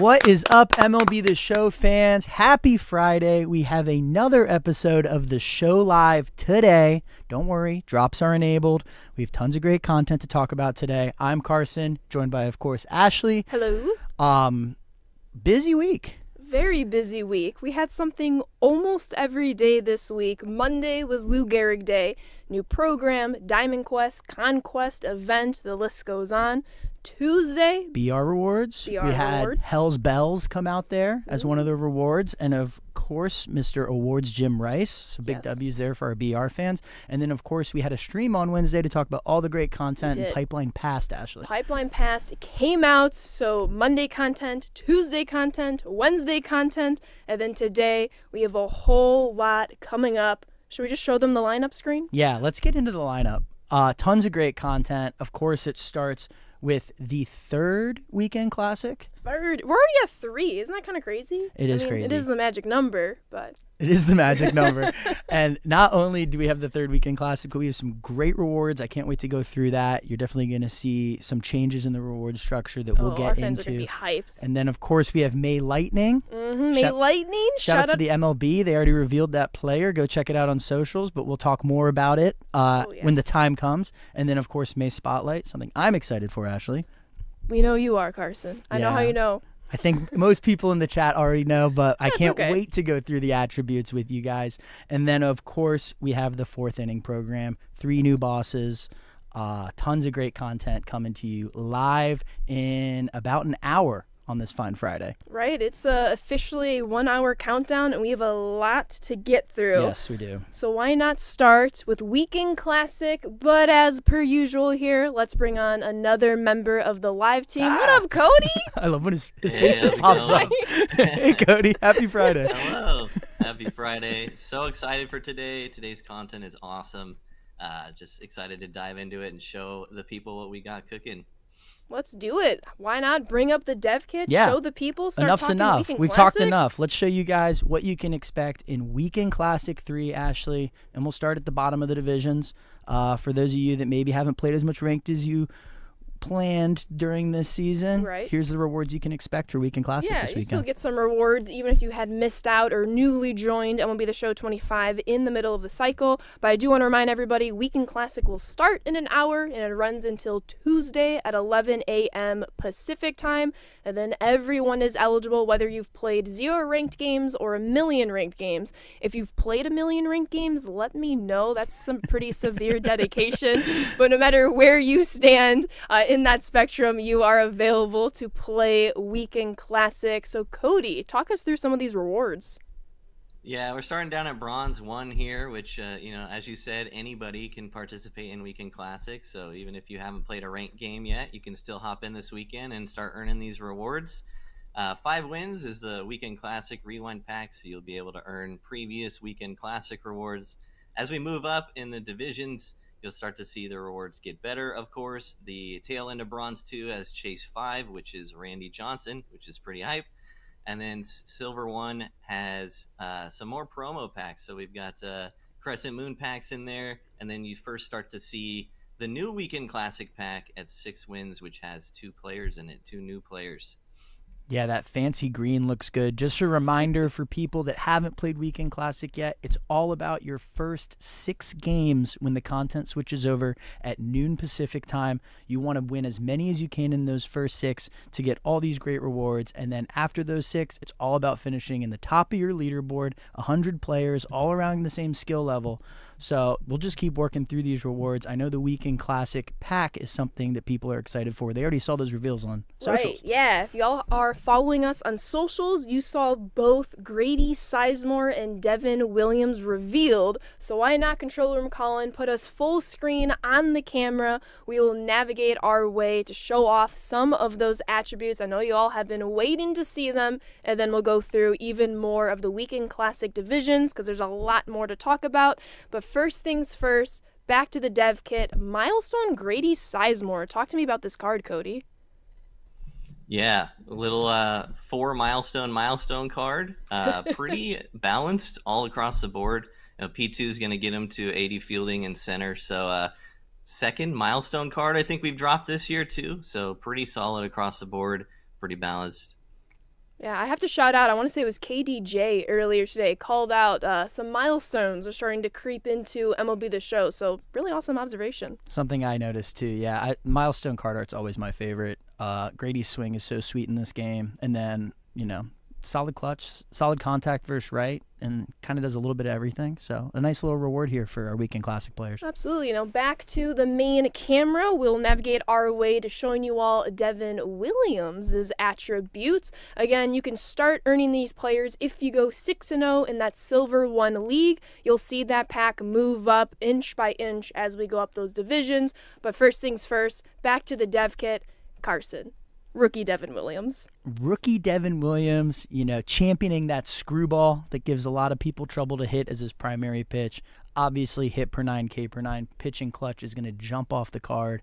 What is up, MLB The Show fans? Happy Friday. We have another episode of the show live today. Don't worry, drops are enabled. We have tons of great content to talk about today. I'm Carson, joined by, of course, Ashley. Hello. Busy week. Very busy week. We had something almost every day this week. Monday was Lou Gehrig Day. New program, Diamond Quest, Conquest, event, the list goes on. Tuesday, BR rewards. We had rewards. Hell's Bells come out there as one of the rewards. And, of course, Mr. Awards Jim Rice. So big Yes. W's there for our BR fans. And then, of course, we had a stream on Wednesday to talk about all the great content and Pipeline Past, Ashley. Pipeline Pass came out, so Monday content, Tuesday content, Wednesday content, and then today we have a whole lot coming up. Should we just show them the lineup screen? Yeah, let's get into the lineup. Tons of great content. Of course, it starts with the third weekend classic. Third. We're already at 3. Isn't that kind of crazy? It is crazy. It is the magic number, but... It is the magic number. And not only do we have the third weekend classic, but we have some great rewards. I can't wait to go through that. You're definitely going to see some changes in the reward structure that we'll get our fans into. are going to be hyped. And then, of course, we have May Lightning. May Lightning. Shout out to the MLB. They already revealed that player. Go check it out on socials, but we'll talk more about it when the time comes. And then, of course, May Spotlight, something I'm excited for, Ashley. We know you are, Carson. I know how you know. I think most people in the chat already know, but I can't okay. wait to go through the attributes with you guys. And then, of course, we have the fourth inning program, 3 new bosses, tons of great content coming to you live in about an hour on this fine Friday. Right. It's officially a 1-hour countdown, and we have a lot to get through. Yes, we do. So why not start with Weekend Classic? But as per usual here, let's bring on another member of the live team. What up, Cody? I love when his face just pops up. Hey, Cody. Happy Friday. Hello. Happy Friday. So excited for today. Today's content is awesome. Just excited to dive into it and show the people what we got cooking. Let's do it. Why not bring up the dev kit, show the people, start Enough's talking enough. Weekend We've Classic? talked enough. Let's show you guys what you can expect in Weekend Classic 3, Ashley. And we'll start at the bottom of the divisions. For those of you that maybe haven't played as much ranked as you planned during this season, here's the rewards you can expect for Weekend Classic this weekend. You still get some rewards even if you had missed out or newly joined MLB The Show 25 in the middle of the cycle. But I do want to remind everybody, Weekend Classic will start in an hour and it runs until Tuesday at 11 a.m. Pacific time. And then everyone is eligible, whether you've played 0 ranked games or 1,000,000 ranked games. If you've played 1,000,000 ranked games, let me know. That's some pretty severe dedication. But no matter where you stand in that spectrum, you are available to play Weekend Classic. So Cody, talk us through some of these rewards. Yeah, we're starting down at Bronze 1 here, which, as you said, anybody can participate in Weekend Classic. So even if you haven't played a ranked game yet, you can still hop in this weekend and start earning these rewards. 5 wins is the Weekend Classic Rewind Pack, so you'll be able to earn previous Weekend Classic rewards. As we move up in the divisions, you'll start to see the rewards get better, of course. The tail end of Bronze 2 has Chase 5, which is Randy Johnson, which is pretty hype. And then Silver 1 has some more promo packs. So we've got Crescent Moon packs in there. And then you first start to see the new Weekend Classic pack at 6 wins, which has 2 players in it, 2 new players. Yeah, that fancy green looks good. Just a reminder for people that haven't played Weekend Classic yet, it's all about your first 6 games when the content switches over at noon Pacific time. You want to win as many as you can in those first 6 to get all these great rewards. And then after those 6, it's all about finishing in the top of your leaderboard, 100 players all around the same skill level. So we'll just keep working through these rewards. I know the Weekend Classic pack is something that people are excited for. They already saw those reveals on socials. Right, yeah. If y'all are following us on socials, you saw both Grady Sizemore and Devin Williams revealed. So why not, Control Room Colin, put us full screen on the camera. We will navigate our way to show off some of those attributes. I know you all have been waiting to see them, and then we'll go through even more of the Weekend Classic divisions because there's a lot more to talk about. But first things first, back to the dev kit. Milestone Grady Sizemore. Talk to me about this card, Cody. Yeah, a little 4 milestone card. Pretty balanced all across the board. P2 is going to get him to 80 fielding and center. So second milestone card I think we've dropped this year too. So pretty solid across the board, pretty balanced. Yeah, I have to shout out, I want to say it was KDJ earlier today, called out some milestones are starting to creep into MLB The Show. So really awesome observation. Something I noticed too. Yeah, milestone card art's always my favorite. Grady's swing is so sweet in this game. And then, solid clutch, solid contact versus right, and kind of does a little bit of everything. So a nice little reward here for our Weekend Classic players. Absolutely. Back to the main camera, we'll navigate our way to showing you all Devin Williams' attributes. Again, you can start earning these players if you go 6-0 in that Silver 1 league. You'll see that pack move up inch by inch as we go up those divisions. But first things first, back to the dev kit. Carson. Rookie Devin Williams. Rookie Devin Williams, championing that screwball that gives a lot of people trouble to hit as his primary pitch. Obviously, hit per 9, K per 9. Pitching clutch is going to jump off the card.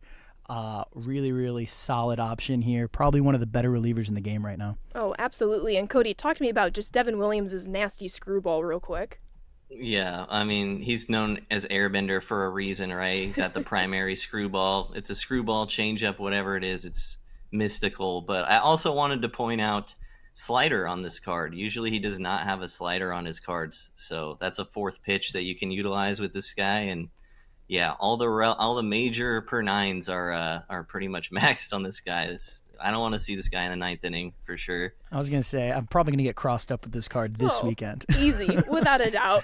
Really, really solid option here. Probably one of the better relievers in the game right now. Oh, absolutely. And Cody, talk to me about just Devin Williams' nasty screwball real quick. Yeah, I mean, he's known as Airbender for a reason, right? He's got the primary screwball. It's a screwball, changeup, whatever it is. It's mystical. But I also wanted to point out slider on this card. Usually he does not have a slider on his cards. So that's a fourth pitch that you can utilize with this guy. And yeah, all the major per 9s are pretty much maxed on this guy. I don't want to see this guy in the 9th inning for sure. I was going to say, I'm probably going to get crossed up with this card this weekend. Easy, without a doubt.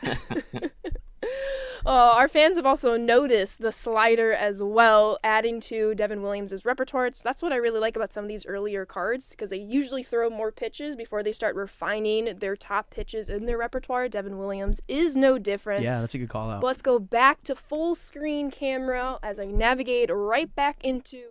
Our fans have also noticed the slider as well, adding to Devin Williams' repertoire. That's what I really like about some of these earlier cards, because they usually throw more pitches before they start refining their top pitches in their repertoire. Devin Williams is no different. Yeah, that's a good call out. But let's go back to full screen camera as I navigate right back into,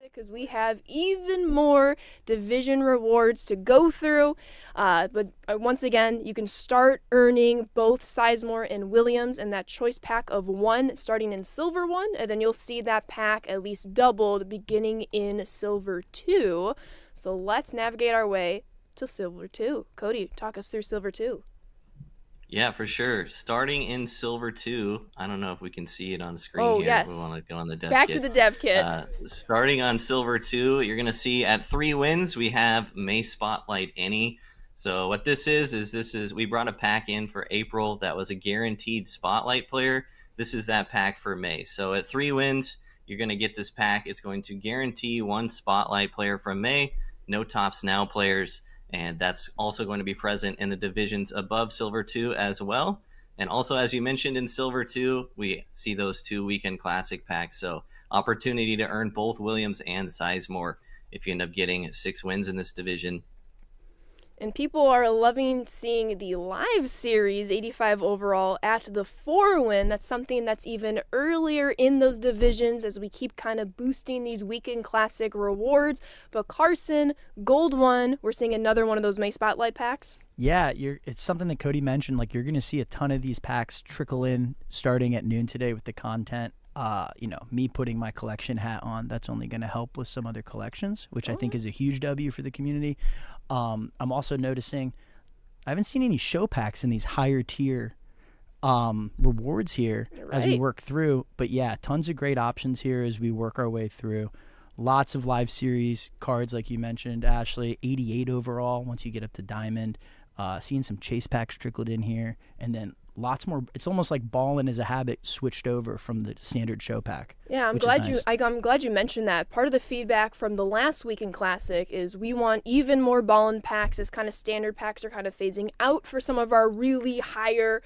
because we have even more division rewards to go through. But once again, you can start earning both Sizemore and Williams in that choice pack of 1 starting in Silver 1, and then you'll see that pack at least doubled beginning in Silver 2. So let's navigate our way to Silver 2. Cody, talk us through Silver 2. Yeah, for sure. Starting in Silver 2, I don't know if we can see it on the screen here. Yes. We want to go on the dev Back kit. to the dev kit. Starting on Silver 2, you're going to see at 3 wins, we have May Spotlight Any. So what this is we brought a pack in for April that was a guaranteed Spotlight player. This is that pack for May. So at 3 wins, you're going to get this pack. It's going to guarantee 1 Spotlight player from May, no Tops Now players. And that's also going to be present in the divisions above Silver 2 as well. And also, as you mentioned, in Silver 2, we see those 2 Weekend Classic packs. So opportunity to earn both Williams and Sizemore if you end up getting 6 wins in this division. And people are loving seeing the live series 85 overall at the 4 win. That's something that's even earlier in those divisions as we keep kind of boosting these Weekend Classic rewards. But Carson, Gold 1, we're seeing another one of those May Spotlight packs. Yeah, it's something that Cody mentioned. Like, you're going to see a ton of these packs trickle in starting at noon today with the content. Me putting my collection hat on, that's only going to help with some other collections, which I think is a huge W for the community. I'm also noticing I haven't seen any show packs in these higher tier rewards here as we work through. But yeah, tons of great options here as we work our way through. Lots of live series cards, like you mentioned, Ashley. 88 overall once you get up to Diamond. Seeing some chase packs trickled in here, and then lots more. It's almost like ballin' as a habit switched over from the standard show pack. Yeah, I'm glad you mentioned that. Part of the feedback from the last Weekend Classic is we want even more ballin' packs, as kind of standard packs are kind of phasing out for some of our really higher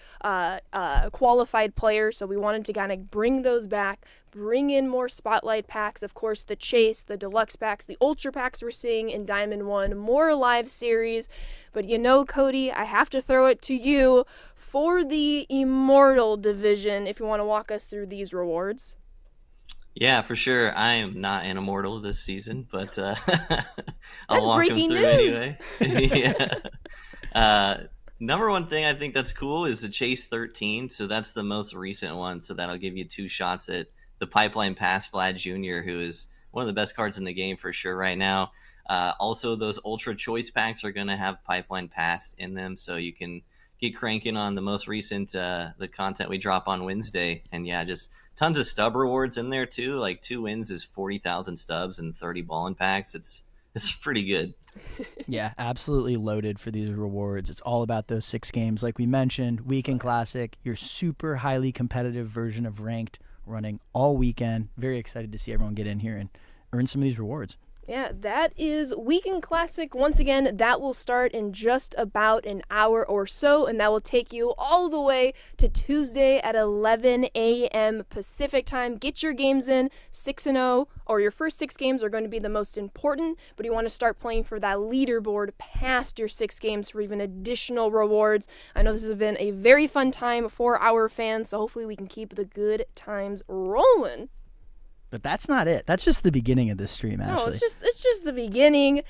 qualified players. So we wanted to kind of bring those back, bring in more spotlight packs. Of course, the chase, the deluxe packs, the ultra packs we're seeing in Diamond 1, more live series. But Cody, I have to throw it to you for the Immortal division if you want to walk us through these rewards. Yeah, for sure. I am not an Immortal this season, but I'll That's walk them breaking through news. anyway. Yeah. Number one thing I think that's cool is the Chase 13. So that's the most recent one. So that'll give you 2 shots at the Pipeline Pass Vlad Jr., who is one of the best cards in the game for sure right now. Also, those Ultra Choice packs are going to have Pipeline Pass in them, so you can get cranking on the most recent the content we drop on Wednesday. And yeah, just tons of stub rewards in there too. Like 2 wins is 40,000 stubs and 30 ballin' packs. It's It's pretty good. Yeah, absolutely loaded for these rewards. It's all about those 6 games. Like we mentioned, Weekend Classic, your super highly competitive version of Ranked running all weekend. Very excited to see everyone get in here and earn some of these rewards. Yeah, that is Weekend Classic. Once again, that will start in just about an hour or so, and that will take you all the way to Tuesday at 11 a.m. Pacific time. Get your games in 6-0, or your first 6 games are going to be the most important, but you want to start playing for that leaderboard past your 6 games for even additional rewards. I know this has been a very fun time for our fans, so hopefully we can keep the good times rolling. But that's not it. That's just the beginning of this stream, Ashley. No, it's just the beginning.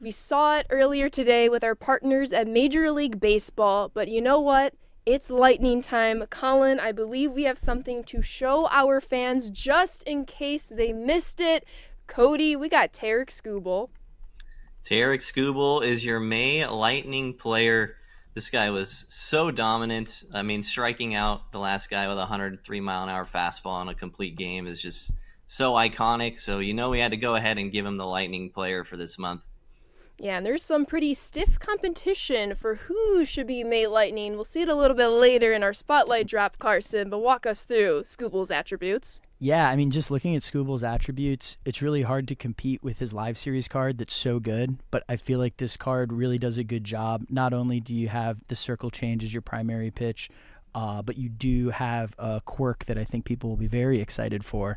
We saw it earlier today with our partners at Major League Baseball, but you know what? It's lightning time. Colin, I believe we have something to show our fans just in case they missed it. Cody, we got Tarek Skubal. Tarek Skubal is your May Lightning player. This guy was so dominant. I mean, striking out the last guy with a 103-mile-an-hour fastball in a complete game is just so iconic. So, we had to go ahead and give him the Lightning player for this month. Yeah, and there's some pretty stiff competition for who should be May Lightning. We'll see it a little bit later in our spotlight drop, Carson, but walk us through Skubal's attributes. Yeah, I mean, just looking at Skubal's attributes, it's really hard to compete with his live series card that's so good, but I feel like this card really does a good job. Not only do you have the circle change as your primary pitch, but you do have a quirk that I think people will be very excited for.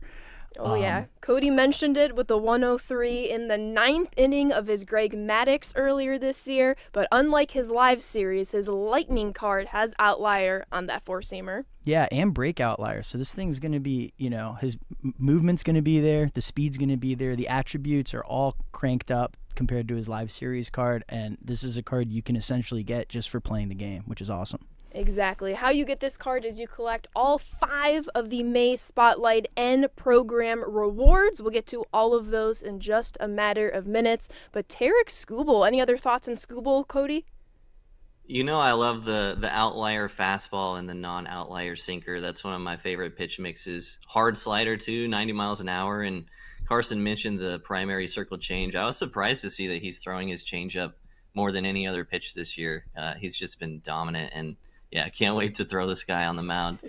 Oh, yeah. Cody mentioned it with the 103 in the 9th inning of his Greg Maddux earlier this year, but unlike his live series, his Lightning card has outlier on that four-seamer. Yeah, and break outlier. So this thing's going to be, his movement's going to be there, the speed's going to be there, the attributes are all cranked up compared to his live series card, and this is a card you can essentially get just for playing the game, which is awesome. Exactly. How you get this card is you collect all 5 of the May Spotlight N program rewards. We'll get to all of those in just a matter of minutes. But Tarek Skubal, any other thoughts on Skubal, Cody? I love the outlier fastball and the non-outlier sinker. That's one of my favorite pitch mixes. Hard slider, too, 90 miles an hour. And Carson mentioned the primary circle change. I was surprised to see that he's throwing his changeup more than any other pitch this year. He's just been dominant, and yeah, I can't wait to throw this guy on the mound.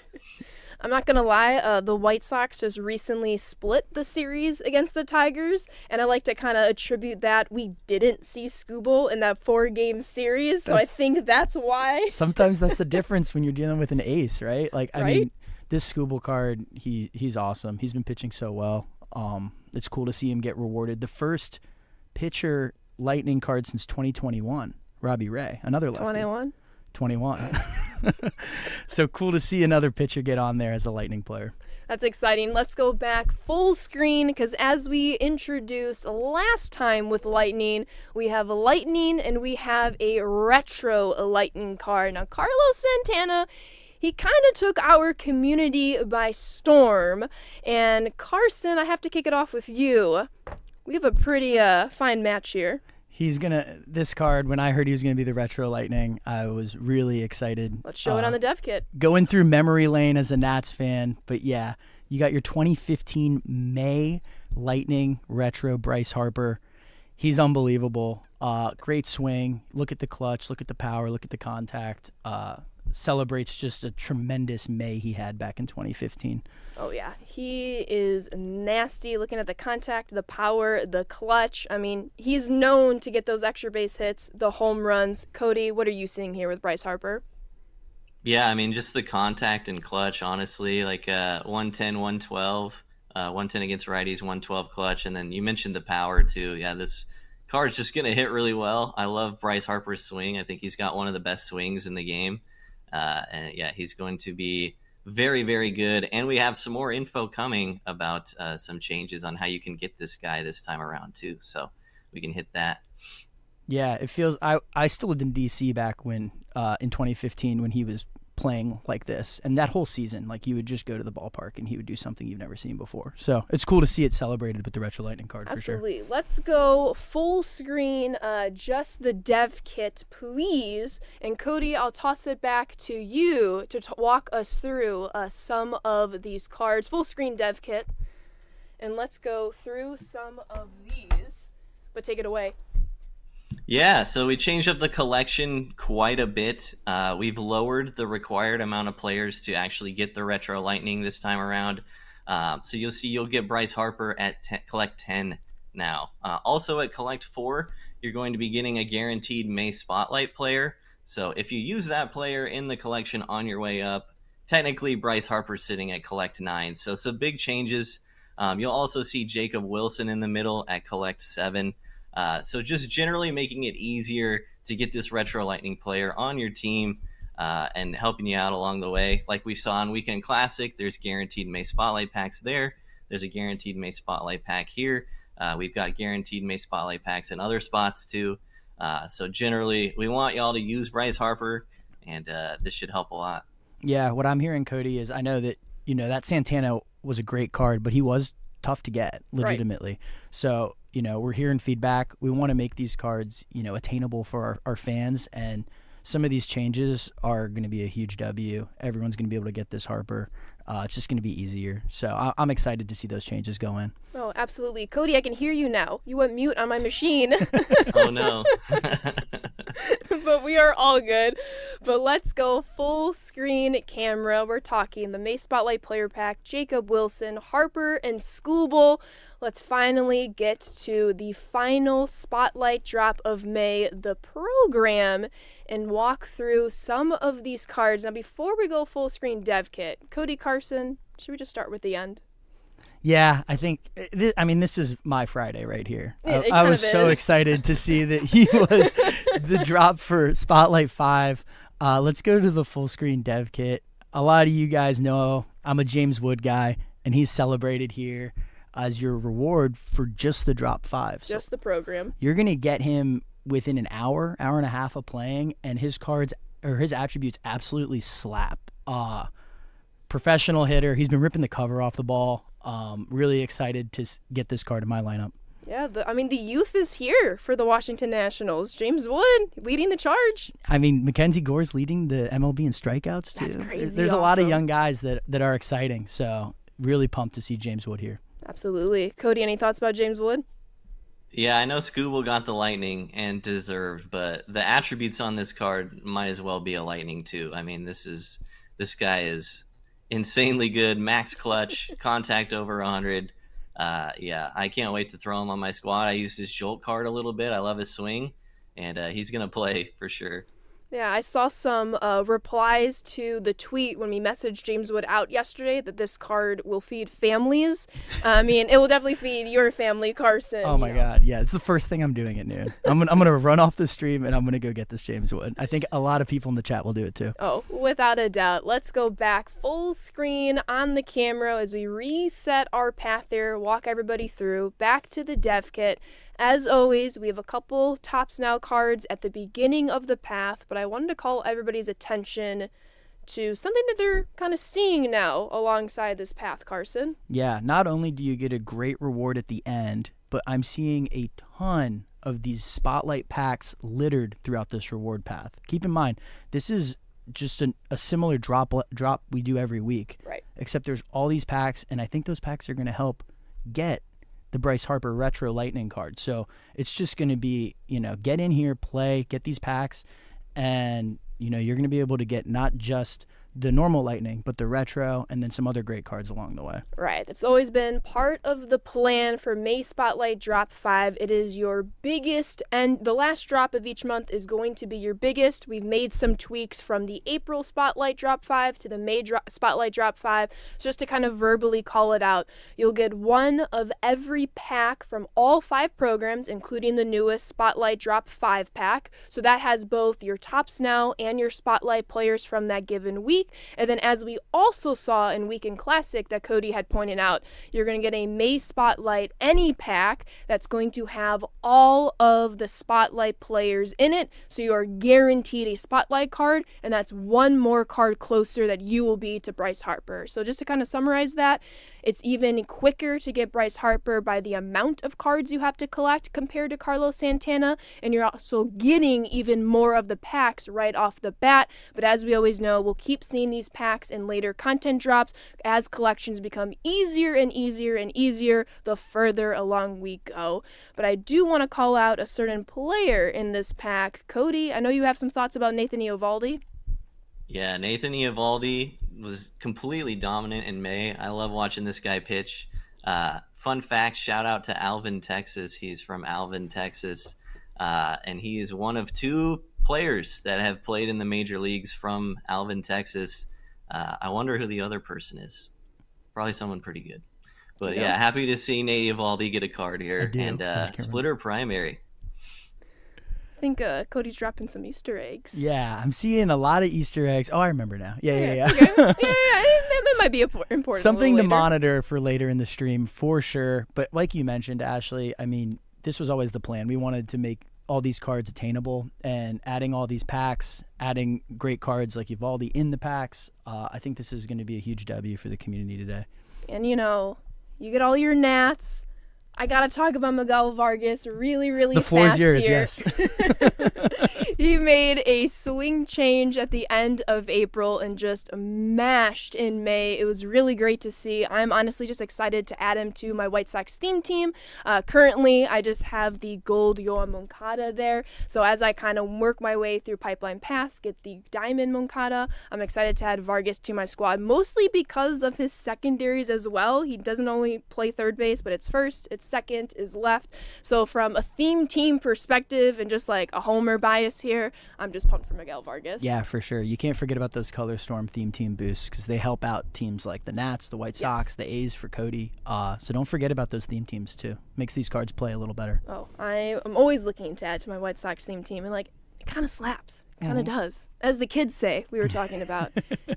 I'm not going to lie, the White Sox just recently split the series against the Tigers, and I like to kind of attribute that we didn't see Skubal in that 4-game series, so I think that's why. Sometimes that's the difference when you're dealing with an ace, right? I mean, this Skubal card, he's awesome. He's been pitching so well. It's cool to see him get rewarded. The first pitcher Lightning card since 2021, Robbie Ray, another lefty. 21. So cool to see another pitcher get on there as a Lightning player. That's exciting. Let's go back full screen because as we introduced last time with Lightning, we have Lightning and we have a retro Lightning card. Now, Carlos Santana, he kind of took our community by storm. And Carson, I have to kick it off with you. We have a pretty fine match here. This card, when I heard he was going to be the retro Lightning, I was really excited. Let's show it on the dev kit. Going through memory lane as a Nats fan. But yeah, you got your 2015 May Lightning retro Bryce Harper. He's unbelievable. Great swing. Look at the clutch. Look at the power. Look at the contact. Celebrates just a tremendous May he had back in 2015. Oh, yeah. He is nasty looking at the contact, the power, the clutch. I mean, he's known to get those extra base hits, the home runs. Cody, what are you seeing here with Bryce Harper? Yeah, I mean, just the contact and clutch, honestly, like 110, 112, 110 against righties, 112 clutch. And then you mentioned the power, too. Yeah, this card's just going to hit really well. I love Bryce Harper's swing. I think he's got one of the best swings in the game. And yeah, he's going to be very, very good. And we have some more info coming about some changes on how you can get this guy this time around too. So we can hit that. Yeah, it feels I still lived in DC back when in 2015 when he was playing like this, and that whole season, like you would just go to the ballpark and he would do something you've never seen before. So it's cool to see it celebrated with the retro Lightning card. Absolutely. For sure. Let's go full screen, just the dev kit, please. And Cody, I'll toss it back to you to walk us through some of these cards. Full screen dev kit. And let's go through some of these. but take it away. Yeah, so we changed up the collection quite a bit. We've lowered the required amount of players to actually get the Retro Lightning this time around. So you'll get Bryce Harper at Collect 10 now. Also at Collect 4, you're going to be getting a guaranteed May Spotlight player. So if you use that player in the collection on your way up, technically Bryce Harper's sitting at Collect 9. So some big changes. You'll also see Jacob Wilson in the middle at Collect 7. So just generally making it easier to get this Retro Lightning player on your team and helping you out along the way. Like we saw in Weekend Classic, there's guaranteed May Spotlight packs there. There's a guaranteed May Spotlight pack here. We've got guaranteed May Spotlight packs in other spots too. So generally, we want y'all to use Bryce Harper, and this should help a lot. Yeah, what I'm hearing, Cody, is I know that, that Santana was a great card, but he was tough to get, legitimately. Right. So, we're hearing feedback. We want to make these cards, attainable for our fans, and some of these changes are going to be a huge W. Everyone's going to be able to get this Harper. It's just going to be easier. So I'm excited to see those changes go in. Oh, absolutely. Cody, I can hear you now. You went mute on my machine. Oh, no. But we are all good. But let's go full screen camera. We're talking the May Spotlight Player Pack, Jacob Wilson, Harper, and Skubal. Let's finally get to the final Spotlight drop of May, the program, and walk through some of these cards. Now, before we go full screen dev kit, Cody Carson, should we just start with the end? Yeah, I think, this is my Friday right here. I was so excited to see that he was the drop for Spotlight 5. Let's go to the full screen dev kit. A lot of you guys know I'm a James Wood guy, and he's celebrated here as your reward for just the drop 5. Just the program. You're going to get him within an hour and a half of playing, and his cards or his attributes absolutely slap. Professional hitter. He's been ripping the cover off the ball. Really excited to get this card in my lineup. Yeah, the youth is here for the Washington Nationals. James Wood leading the charge. Mackenzie Gore's leading the MLB in strikeouts too. That's crazy. There's a lot of young guys that are exciting. So really pumped to see James Wood here. Absolutely. Cody, any thoughts about James Wood? Yeah, I know Skubal got the Lightning and deserved, but the attributes on this card might as well be a Lightning too. This guy is insanely good, max clutch, contact over 100. I can't wait to throw him on my squad. I used his Jolt card a little bit. I love his swing, and he's going to play for sure. Yeah, I saw some replies to the tweet when we messaged James Wood out yesterday that this card will feed families. It will definitely feed your family, Carson. Oh, my God. Yeah, it's the first thing I'm doing at noon. I'm gonna run off the stream, and I'm going to go get this James Wood. I think a lot of people in the chat will do it, too. Oh, without a doubt. Let's go back full screen on the camera as we reset our path there, walk everybody through, back to the dev kit. As always, we have a couple Tops Now cards at the beginning of the path, but I wanted to call everybody's attention to something that they're kind of seeing now alongside this path, Carson. Yeah, not only do you get a great reward at the end, but I'm seeing a ton of these Spotlight packs littered throughout this reward path. Keep in mind, this is just a similar drop we do every week. Right. Except there's all these packs, and I think those packs are going to help get the Bryce Harper Retro Lightning card. So it's just going to be, get in here, play, get these packs, and, you're going to be able to get not just the normal Lightning, but the Retro, and then some other great cards along the way. Right. It's always been part of the plan for May Spotlight Drop 5. It is your biggest, and the last drop of each month is going to be your biggest. We've made some tweaks from the April Spotlight Drop 5 to the May Spotlight Drop 5. So just to kind of verbally call it out, you'll get one of every pack from all 5 programs, including the newest Spotlight Drop 5 pack. So that has both your Tops Now and your Spotlight players from that given week. And then as we also saw in Weekend Classic that Cody had pointed out, you're going to get a May Spotlight Any pack that's going to have all of the Spotlight players in it. So you are guaranteed a Spotlight card, and that's one more card closer that you will be to Bryce Harper. So just to kind of summarize that, it's even quicker to get Bryce Harper by the amount of cards you have to collect compared to Carlos Santana, and you're also getting even more of the packs right off the bat. But as we always know, we'll keep seeing these packs in later content drops as collections become easier and easier and easier the further along we go. But I do want to call out a certain player in this pack. Cody, I know you have some thoughts about Nathan Eovaldi. Yeah, Nathan Eovaldi was completely dominant in May. I love watching this guy pitch. Fun fact, shout out to Alvin, Texas. He's from Alvin, Texas. And he is one of 2 players that have played in the major leagues from Alvin, Texas. I wonder who the other person is. Probably someone pretty good. But yeah, happy to see Nate Eovaldi get a card here. And Splitter Primary. I think Cody's dropping some Easter eggs. Yeah, I'm seeing a lot of Easter eggs. Oh, I remember now. Yeah. Okay. That might be important. Something to monitor for later in the stream for sure. But like you mentioned, Ashley, I mean, this was always the plan. We wanted to make all these cards attainable, and adding all these packs, adding great cards like Eovaldi in the packs. I think this is going to be a huge W for the community today. And you get all your Nats. I got to talk about Miguel Vargas really the floor's fast yours, here. yes. He made a swing change at the end of April and just mashed in May. It was really great to see. I'm honestly just excited to add him to my White Sox theme team. Currently, I just have the gold Yoan Moncada there. So as I kind of work my way through Pipeline Pass, get the diamond Moncada, I'm excited to add Vargas to my squad, mostly because of his secondaries as well. He doesn't only play third base, but it's first, it's second, is left. So from a theme team perspective and just like a homer bias here, I'm just pumped for Miguel Vargas. Yeah, for sure. You can't forget about those Color Storm theme team boosts because they help out teams like the Nats, the White Sox, the A's for Cody. So don't forget about those theme teams too. Makes these cards play a little better. Oh, I'm always looking to add to my White Sox theme team, and it kind of slaps. It kind of does. As the kids say, we were talking about.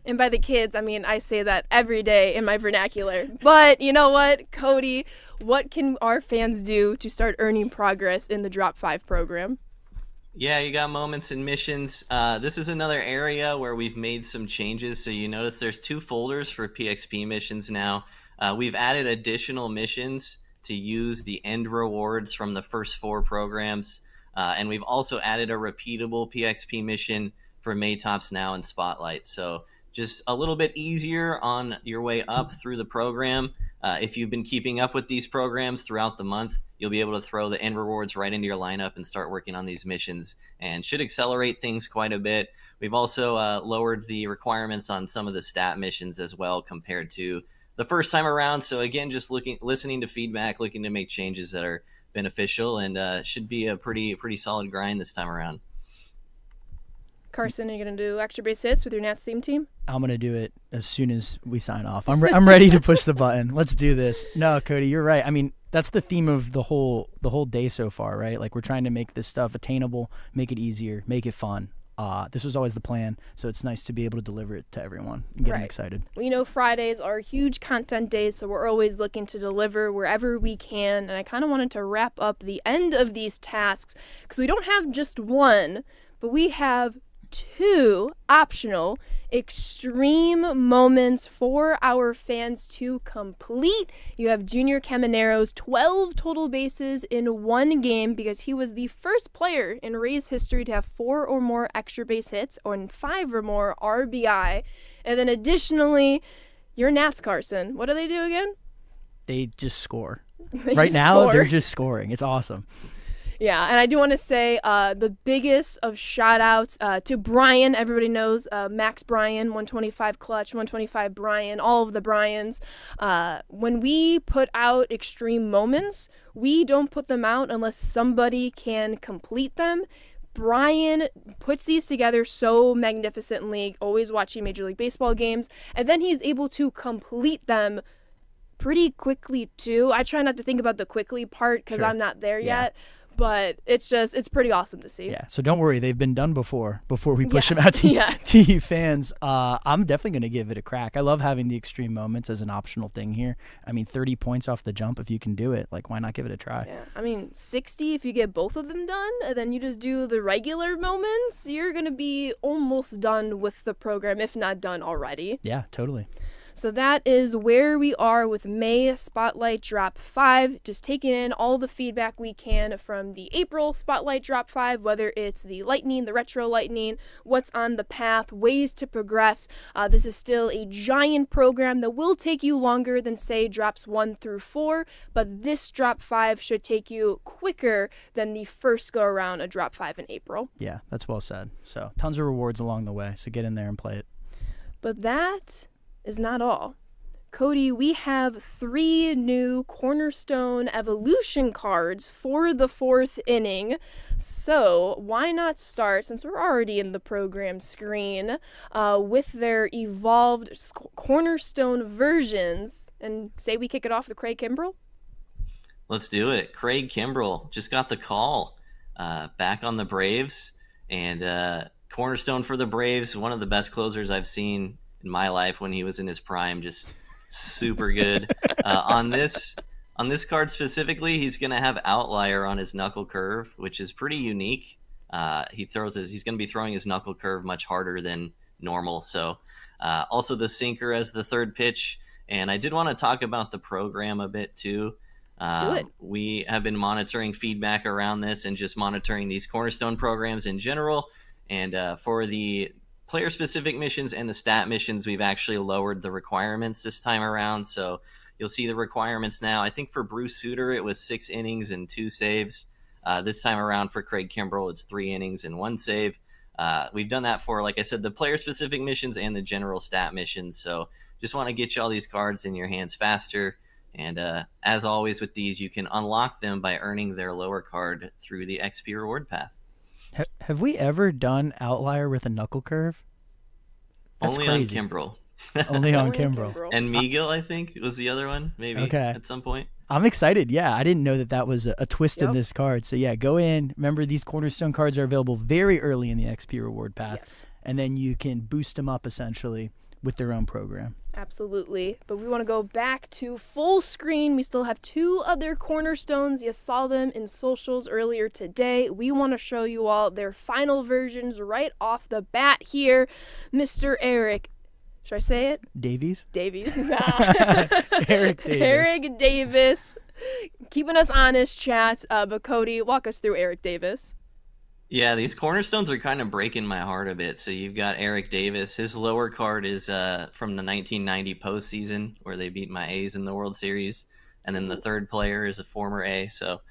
And by the kids, I mean, I say that every day in my vernacular. But you know what, Cody, what can our fans do to start earning progress in the Drop 5 program? Yeah, you got moments and missions. This is another area where we've made some changes. So you notice there's 2 folders for PXP missions now. We've added additional missions to use the end rewards from the first 4 programs. And we've also added a repeatable PXP mission for Maytops Now and Spotlight. So just a little bit easier on your way up through the program. If you've been keeping up with these programs throughout the month, you'll be able to throw the end rewards right into your lineup and start working on these missions, and should accelerate things quite a bit. We've also lowered the requirements on some of the stat missions as well compared to the first time around. So again, just listening to feedback, looking to make changes that are beneficial, and should be a pretty solid grind this time around. Carson, are you going to do extra base hits with your Nats theme team? I'm going to do it as soon as we sign off. I'm ready to push the button. Let's do this. No, Cody, you're right. I mean, that's the theme of the whole day so far, right? Like, we're trying to make this stuff attainable, make it easier, make it fun. This was always the plan, so it's nice to be able to deliver it to everyone and get them excited. Well, Fridays are huge content days, so we're always looking to deliver wherever we can, and I kind of wanted to wrap up the end of these tasks because we don't have just one, but we have 2 optional extreme moments for our fans to complete. You have Junior Caminero's 12 total bases in 1 game because he was the first player in Rays history to have 4 or more extra base hits or 5 or more RBI. And then additionally, your Nats, Carson. What do they do again? They just score. Right now, they're just scoring. It's awesome. Yeah, and I do want to say the biggest of shout-outs to Brian. Everybody knows Max Brian, 125 Clutch, 125 Brian, all of the Brians. When we put out extreme moments, we don't put them out unless somebody can complete them. Brian puts these together so magnificently, always watching Major League Baseball games, and then he's able to complete them pretty quickly, too. I try not to think about the quickly part because I'm not there yet. But it's pretty awesome to see. Yeah, so don't worry. They've been done before we push them out to you fans. I'm definitely going to give it a crack. I love having the extreme moments as an optional thing here. I mean, 30 points off the jump if you can do it. Like, why not give it a try? Yeah, I mean, 60 if you get both of them done, and then you just do the regular moments, you're going to be almost done with the program, if not done already. Yeah, totally. So that is where we are with May Spotlight Drop 5, just taking in all the feedback we can from the April Spotlight Drop 5, whether it's the Lightning, the Retro Lightning, what's on the path, ways to progress. This is still a giant program that will take you longer than, say, drops 1 through 4, but this Drop 5 should take you quicker than the first go around a Drop 5 in April. Yeah, that's well said. So tons of rewards along the way, so get in there and play it. But that is not all. Cody, we have 3 new Cornerstone Evolution cards for the 4th inning. So why not start, since we're already in the program screen, with their evolved Cornerstone versions, and say we kick it off with Craig Kimbrell? Let's do it. Craig Kimbrell just got the call back on the Braves, and Cornerstone for the Braves, one of the best closers I've seen in my life when he was in his prime, just super good. On this card specifically, he's going to have Outlier on his knuckle curve, which is pretty unique. He's going to be throwing his knuckle curve much harder than normal. So also the sinker as the third pitch. And I did want to talk about the program a bit too. Let's do it. We have been monitoring feedback around this and just monitoring these Cornerstone programs in general. And for the player-specific missions and the stat missions, we've actually lowered the requirements this time around. So you'll see the requirements now. I think for Bruce Sutter, it was 6 innings and 2 saves. This time around for Craig Kimbrell, it's 3 innings and 1 save. We've done that for, like I said, the player-specific missions and the general stat missions. So just want to get you all these cards in your hands faster. And as always with these, you can unlock them by earning their lower card through the XP reward path. Have we ever done Outlier with a knuckle curve? That's Only crazy. on Kimbrell. Only on Kimbrell. And Miguel, I think, was the other one, maybe at some point. I'm excited. Yeah, I didn't know that was a twist in this card. So yeah, go in. Remember, these Cornerstone cards are available very early in the XP reward path. Yes. And then you can boost them up essentially with their own program. Absolutely. But we want to go back to full screen. We still have 2 other Cornerstones. You saw them in socials earlier today. We want to show you all their final versions right off the bat here. Mr. Eric, should I say it? Davies? Davies. Eric Davis. Eric Davis. Keeping us honest, chat. But Cody, walk us through Eric Davis. Yeah, these Cornerstones are kind of breaking my heart a bit. So you've got Eric Davis. His lower card is from the 1990 postseason where they beat my A's in the World Series. And then the third player is a former A. So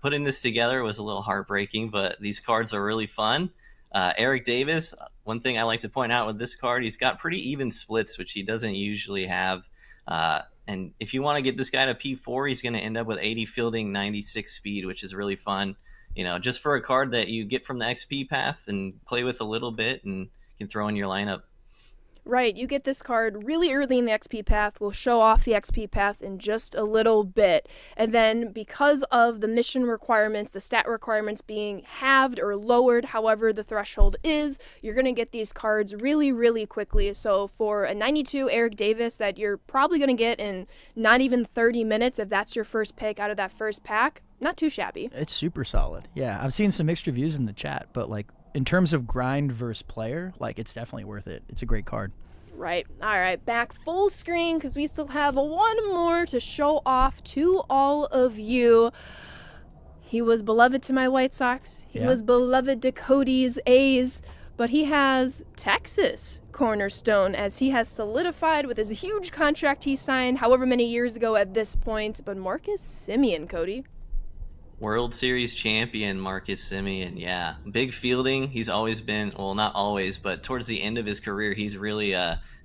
putting this together was a little heartbreaking, but these cards are really fun. Eric Davis, one thing I like to point out with this card, he's got pretty even splits, which he doesn't usually have. And if you want to get this guy to P4, he's going to end up with 80 fielding, 96 speed, which is really fun. You know, just for a card that you get from the XP path and play with a little bit and can throw in your lineup. Right, you get this card really early in the XP path. We'll show off the XP path in just a little bit. And then because of the mission requirements, the stat requirements being halved or lowered, however the threshold is, you're going to get these cards really, really quickly. So for a 92 Eric Davis that you're probably going to get in not even 30 minutes, if that's your first pick out of that first pack, not too shabby. It's super solid. Yeah, I've seen some mixed reviews in the chat, but like in terms of grind versus player, like it's definitely worth it. It's a great card. Right. All right. Back full screen because we still have one more to show off to all of you. He was beloved to my White Sox. He was beloved to Cody's A's. But he has Texas Cornerstone as he has solidified with his huge contract he signed however many years ago at this point. But Marcus Semien, Cody. World Series champion Marcus Semien, yeah. Big fielding. He's always been, well, not always, but towards the end of his career, he's really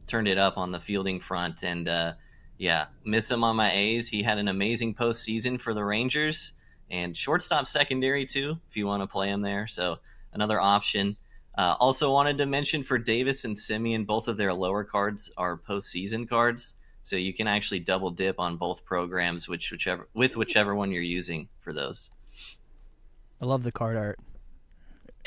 turned it up on the fielding front. And, yeah, miss him on my A's. He had an amazing postseason for the Rangers and shortstop secondary, too, if you want to play him there. So another option. Also wanted to mention for Davis and Semien, both of their lower cards are postseason cards. So you can actually double dip on both programs, whichever one you're using for those. I love the card art.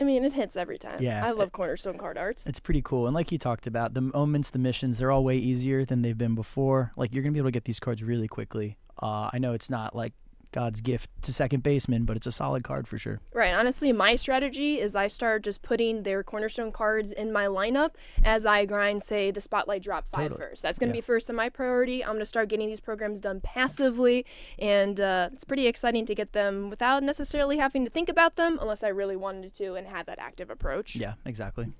I mean, it hits every time. Yeah. I love Cornerstone card arts. It's pretty cool. And like you talked about, the moments, the missions, they're all way easier than they've been before. Like you're going to be able to get these cards really quickly. I know it's not like God's gift to second baseman, but it's a solid card for sure. Right. Honestly, my strategy is I start just putting their Cornerstone cards in my lineup as I grind, say, the Spotlight Drop 5 first. That's going to be first in my priority. I'm going to start getting these programs done passively, and it's pretty exciting to get them without necessarily having to think about them unless I really wanted to and have that active approach. Yeah, exactly.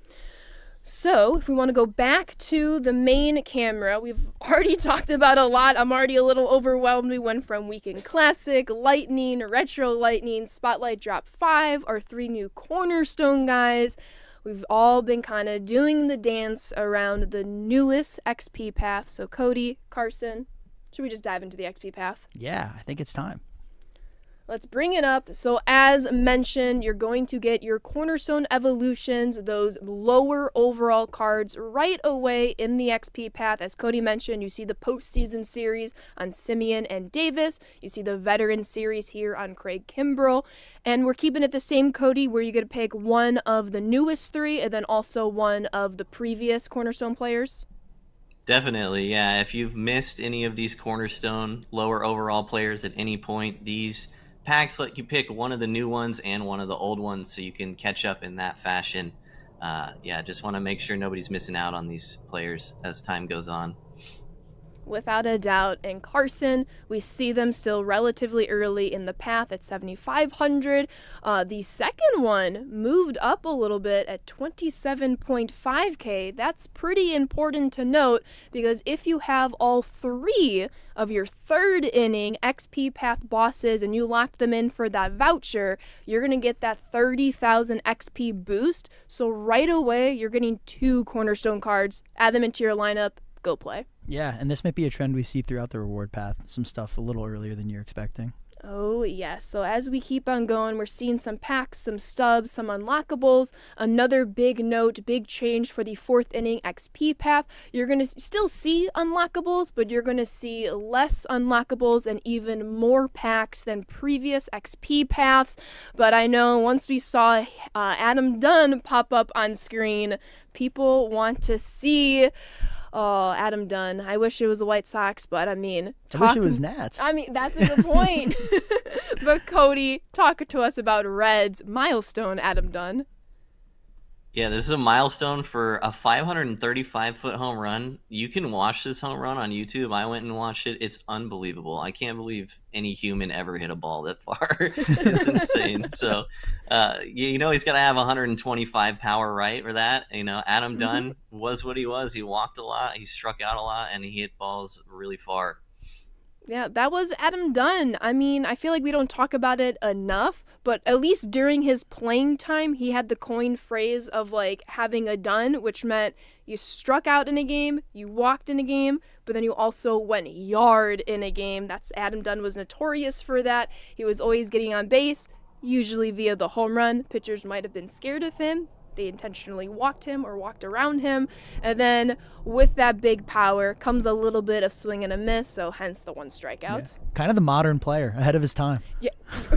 So, if we want to go back to the main camera, we've already talked about a lot. I'm already a little overwhelmed. We went from Weekend Classic, Lightning, Retro Lightning, Spotlight Drop 5, our 3 new Cornerstone guys. We've all been kind of doing the dance around the newest XP path. So, Cody, Carson, should we just dive into the XP path? Yeah, I think it's time. Let's bring it up. So as mentioned, you're going to get your Cornerstone Evolutions, those lower overall cards right away in the XP path. As Cody mentioned, you see the postseason series on Simeon and Davis. You see the veteran series here on Craig Kimbrell. And we're keeping it the same, Cody, where you get to pick one of the newest 3 and then also one of the previous Cornerstone players. Definitely, yeah. If you've missed any of these Cornerstone lower overall players at any point, these packs let you pick one of the new ones and one of the old ones so you can catch up in that fashion. Just want to make sure nobody's missing out on these players as time goes on. Without a doubt. And Carson, we see them still relatively early in the path at 7,500. The second one moved up a little bit at 27.5K. That's pretty important to note because if you have all 3 of your third inning XP path bosses and you locked them in for that voucher, you're going to get that 30,000 XP boost. So right away, you're getting 2 Cornerstone cards. Add them into your lineup. Go play. Yeah, and this might be a trend we see throughout the reward path. Some stuff a little earlier than you're expecting. Oh, yes. So as we keep on going, we're seeing some packs, some stubs, some unlockables. Another big note, big change for the 4th inning XP path. You're going to still see unlockables, but you're going to see less unlockables and even more packs than previous XP paths. But I know once we saw Adam Dunn pop up on screen, people want to see... Oh, Adam Dunn. I wish it was the White Sox, but I mean... I wish it was Nats. I mean, that's a good point. But Cody, talk to us about Reds milestone Adam Dunn. Yeah, this is a milestone for a 535-foot home run. You can watch this home run on YouTube. I went and watched it. It's unbelievable. I can't believe any human ever hit a ball that far. It's insane. So, he's got to have 125 power, right, for that. Adam Dunn was what he was. He walked a lot, he struck out a lot, and he hit balls really far. Yeah, that was Adam Dunn. I mean, I feel like we don't talk about it enough, but at least during his playing time, he had the coined phrase of, having a dun, which meant you struck out in a game, you walked in a game, but then you also went yard in a game. Adam Dunn was notorious for that. He was always getting on base, usually via the home run. Pitchers might have been scared of him. They intentionally walked him or walked around him. And then with that big power comes a little bit of swing and a miss, so hence the 1 strikeout. Yeah. Kind of the modern player, ahead of his time. Yeah,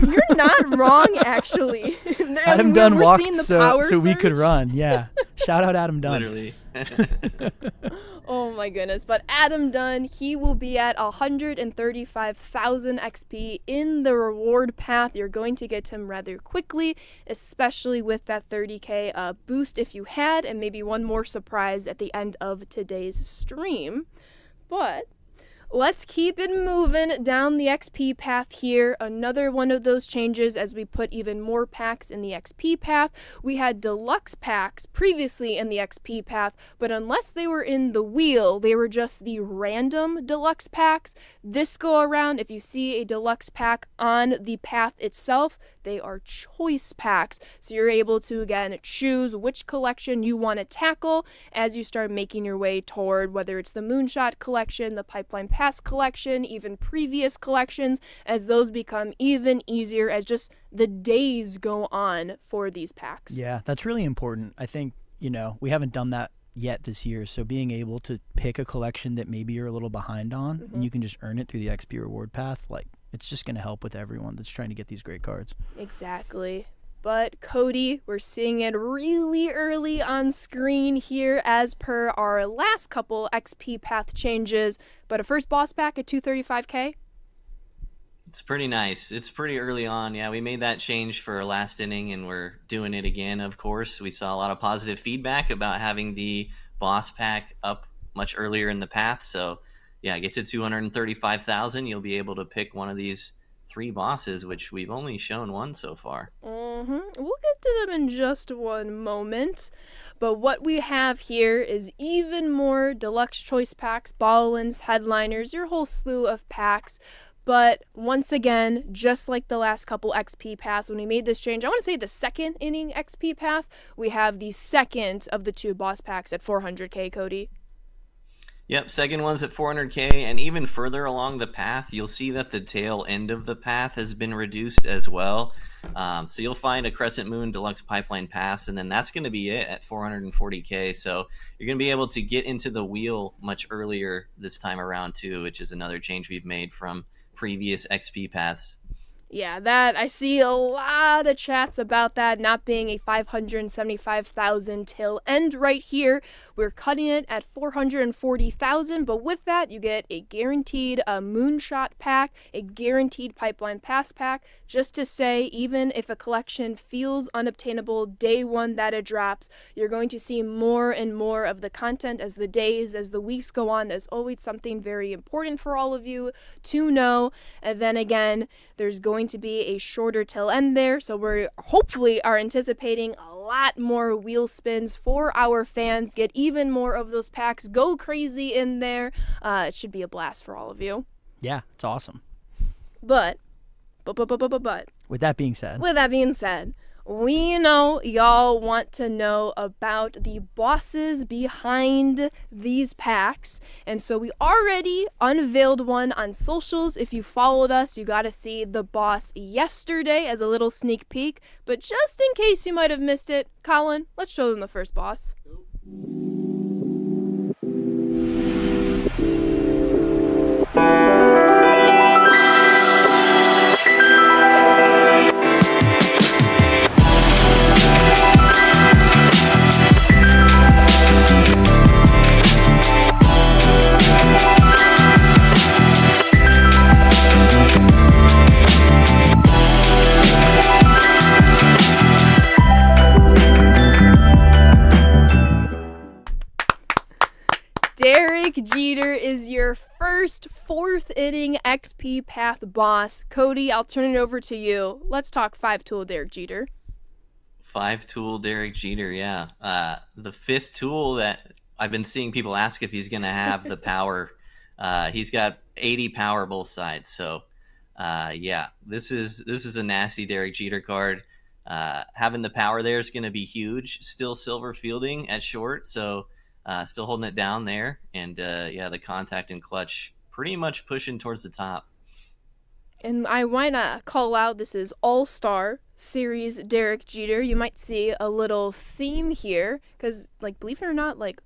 you're not wrong, actually. Adam Dunn walked so we could surge. run. Yeah. Shout out Adam Dunn. Literally. Oh my goodness. But Adam Dunn, he will be at 135,000 XP in the reward path. You're going to get him rather quickly, especially with that 30K boost if you had, and maybe one more surprise at the end of today's stream. But let's keep it moving down the XP path here. Another one of those changes as we put even more packs in the XP path. We had deluxe packs previously in the XP path, but unless they were in the wheel, they were just the random deluxe packs. This go around, if you see a deluxe pack on the path itself, they are choice packs. So you're able to, again, choose which collection you want to tackle as you start making your way toward whether it's the Moonshot collection, the Pipeline Pass collection, even previous collections, as those become even easier as just the days go on for these packs. Yeah, that's really important. I think, we haven't done that yet this year, so being able to pick a collection that maybe you're a little behind on and you can just earn it through the XP reward path, it's just going to help with everyone that's trying to get these great cards. Exactly. But Cody, we're seeing it really early on screen here as per our last couple XP path changes. But a first boss pack at 235K? It's pretty nice. It's pretty early on. Yeah, we made that change for last inning, and we're doing it again, of course. We saw a lot of positive feedback about having the boss pack up much earlier in the path. So, yeah, get to 235,000. You'll be able to pick one of these 3 bosses, which we've only shown one so far. We'll get to them in just one moment. But what we have here is even more deluxe choice packs, ball-ins, headliners, your whole slew of packs. But once again, just like the last couple XP paths, when we made this change, I want to say the second inning XP path, we have the second of the 2 boss packs at 400k, Cody. Yep, second one's at 400k, and even further along the path, you'll see that the tail end of the path has been reduced as well. So you'll find a Crescent Moon Deluxe Pipeline Pass, and then that's going to be it at 440k. So you're going to be able to get into the wheel much earlier this time around too, which is another change we've made from previous XP paths. Yeah, that I see a lot of chats about that not being a 575,000 till end right here. We're cutting it at 440,000, but with that you get a guaranteed moonshot pack, a guaranteed pipeline pass pack, just to say even if a collection feels unobtainable day one that it drops, you're going to see more and more of the content as the days, as the weeks go on. There's always something very important for all of you to know. And then again, there's going to be a shorter till end there, so we're hopefully are anticipating a lot more wheel spins for our fans. Get even more of those packs, go crazy in there. It should be a blast for all of you. Yeah, it's awesome. But with that being said, we know y'all want to know about the bosses behind these packs, and so we already unveiled one on socials. If you followed us, you got to see the boss yesterday as a little sneak peek, but just in case you might have missed it, Colin, let's show them the first boss. Derek Jeter is your first 4th inning XP path boss. Cody, I'll turn it over to you. Let's talk 5-tool Derek Jeter. 5-tool Derek Jeter, yeah. The 5th tool that I've been seeing people ask if he's going to have the power. He's got 80 power both sides. So, yeah, this is a nasty Derek Jeter card. Having the power there is going to be huge. Still silver fielding at short, so still holding it down there. And, yeah, the contact and clutch pretty much pushing towards the top. And I want to call out, this is All-Star Series Derek Jeter. You might see a little theme here, because, like, believe it or not, like,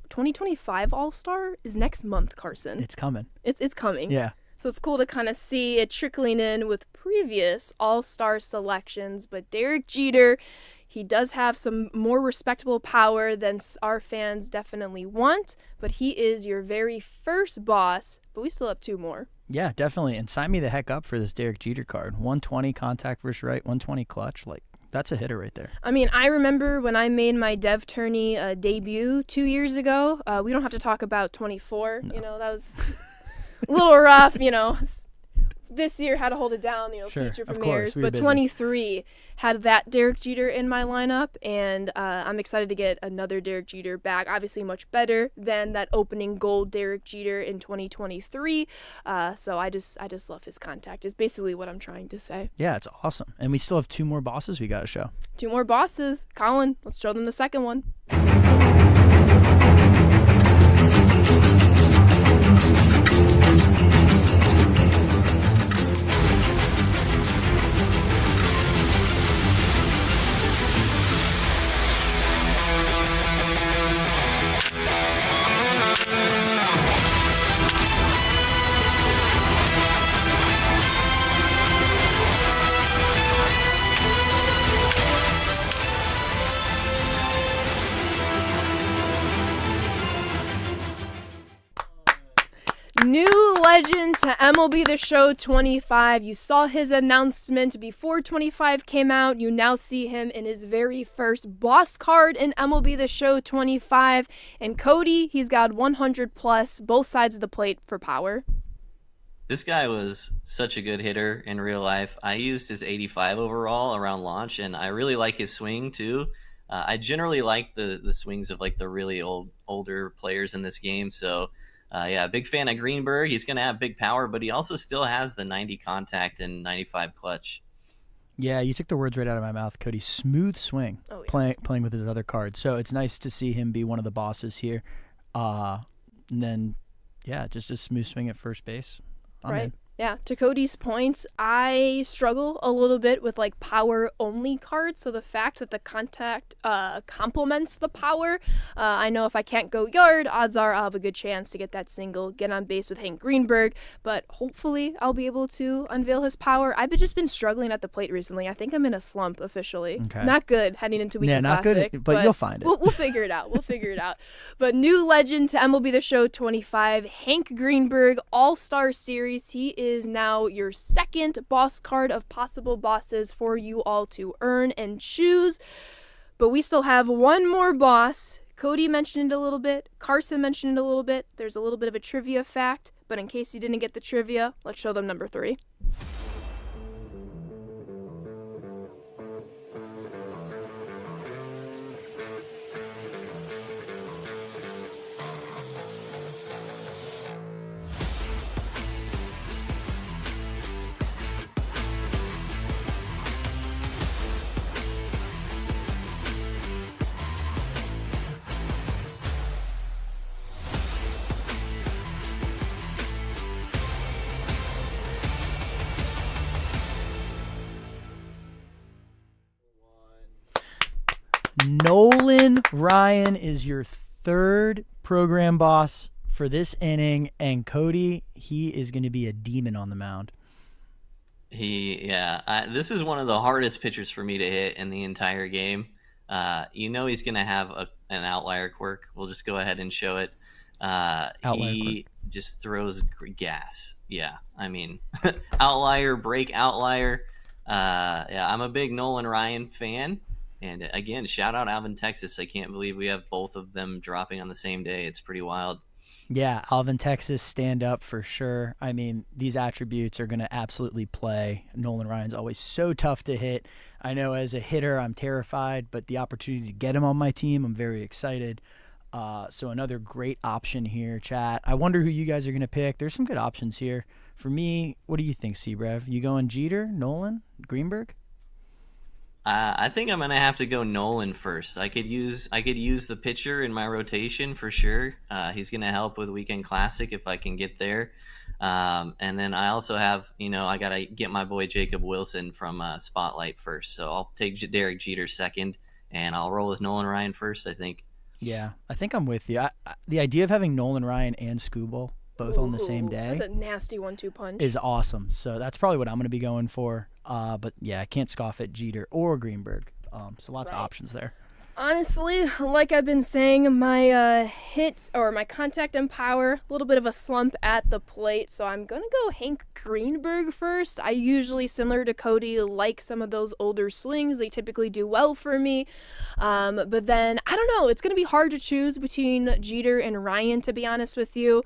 2025 All-Star is next month, Carson. it's coming. It's coming. Yeah. So it's cool to kind of see it trickling in with previous All-Star selections. But Derek Jeter, he does have some more respectable power than our fans definitely want. But he is your very first boss. But we still have 2 more. Yeah, definitely. And sign me the heck up for this Derek Jeter card. 120 contact versus right, 120 clutch. Like, that's a hitter right there. I mean, I remember when I made my Dev Tourney debut 2 years ago. We don't have to talk about 24. No. You know, that was a little rough, you know. This year had to hold it down, you know, sure, feature premieres. We were but busy. 23 had that Derek Jeter in my lineup, and I'm excited to get another Derek Jeter back. Obviously much better than that opening gold Derek Jeter in 2023. So I just love his contact is basically what I'm trying to say. Yeah, it's awesome. And we still have 2 more bosses we got to show. 2 more bosses. Colin, let's show them the second one. New legend to MLB The Show 25. You saw his announcement before 25 came out. You now see him in his very first boss card in MLB The Show 25. And Cody, he's got 100 plus, both sides of the plate for power. This guy was such a good hitter in real life. I used his 85 overall around launch, and I really like his swing too. I generally like the swings of like the really older players in this game. So yeah, big fan of Greenberg. He's going to have big power, but he also still has the 90 contact and 95 clutch. Yeah, you took the words right out of my mouth, Cody. Smooth swing, playing with his other cards. So it's nice to see him be one of the bosses here. And then, yeah, just a smooth swing at first base. Right. Yeah, to Cody's points, I struggle a little bit with like power only cards. So the fact that the contact complements the power, I know if I can't go yard, odds are I'll have a good chance to get that single, get on base with Hank Greenberg. But hopefully I'll be able to unveil his power. I've just been struggling at the plate recently. I think I'm in a slump officially. Okay. Not good heading into Weekend not Classic. Good, but you'll find it. We'll figure it out. We'll figure it out. But new legend to MLB The Show 25, Hank Greenberg, All-Star Series. He is now your second boss card of possible bosses for you all to earn and choose. But we still have one more boss. Cody mentioned it a little bit. Carson mentioned it a little bit. There's a little bit of a trivia fact, but in case you didn't get the trivia, let's show them number 3. Nolan Ryan is your third program boss for this inning, and Cody, he is going to be a demon on the mound. This is one of the hardest pitchers for me to hit in the entire game. He's going to have an outlier quirk. We'll just go ahead and show it. He just throws gas. Yeah, I mean, outlier, break, outlier. I'm a big Nolan Ryan fan. And again, shout out Alvin, Texas. I can't believe we have both of them dropping on the same day. It's pretty wild. Yeah, Alvin, Texas, stand up for sure. I mean, these attributes are going to absolutely play. Nolan Ryan's always so tough to hit. I know as a hitter, I'm terrified, but the opportunity to get him on my team, I'm very excited. So another great option here, chat. I wonder who you guys are going to pick. There's some good options here. For me, what do you think, Seabrev? You going Jeter, Nolan, Greenberg? I think I'm gonna have to go Nolan first. I could use the pitcher in my rotation for sure. He's gonna help with Weekend Classic if I can get there. And then I also have, I gotta get my boy Jacob Wilson from Spotlight first. So I'll take Derek Jeter second, and I'll roll with Nolan Ryan first, I think. Yeah, I think I'm with you. The idea of having Nolan Ryan and Skubal both on the same day. That's a nasty 1-2 punch. Is awesome. So that's probably what I'm going to be going for. But yeah, I can't scoff at Jeter or Greenberg. So lots of options there. Honestly, like I've been saying, my hits or my contact and power, a little bit of a slump at the plate. So I'm going to go Hank Greenberg first. I usually, similar to Cody, like some of those older swings. They typically do well for me. But then, I don't know, it's going to be hard to choose between Jeter and Ryan, to be honest with you.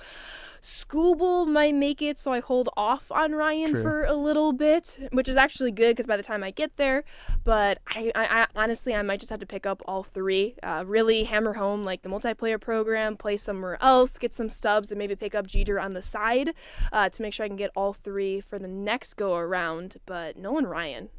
Skubal might make it, so I hold off on Ryan for a little bit, which is actually good because by the time I get there, but I honestly, I might just have to pick up all 3, really hammer home like the multiplayer program, play somewhere else, get some stubs, and maybe pick up Jeter on the side to make sure I can get all 3 for the next go around. But Nolan Ryan,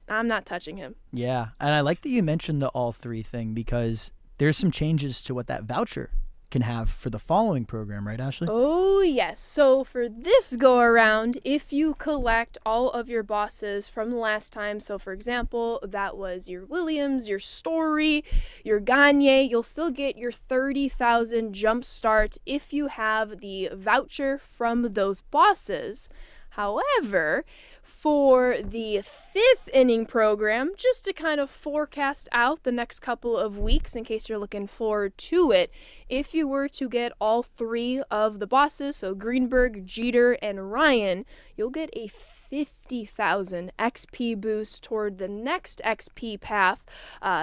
I'm not touching him. Yeah, and I like that you mentioned the all 3 thing because there's some changes to what that voucher can have for the following program, right, Ashley? Oh, yes. So for this go-around, if you collect all of your bosses from the last time, so for example, that was your Williams, your Story, your Gagne, you'll still get your 30,000 jump start if you have the voucher from those bosses. However, for the 5th inning program, just to kind of forecast out the next couple of weeks in case you're looking forward to it, if you were to get all 3 of the bosses, so Greenberg, Jeter, and Ryan, you'll get a 50,000 XP boost toward the next XP path.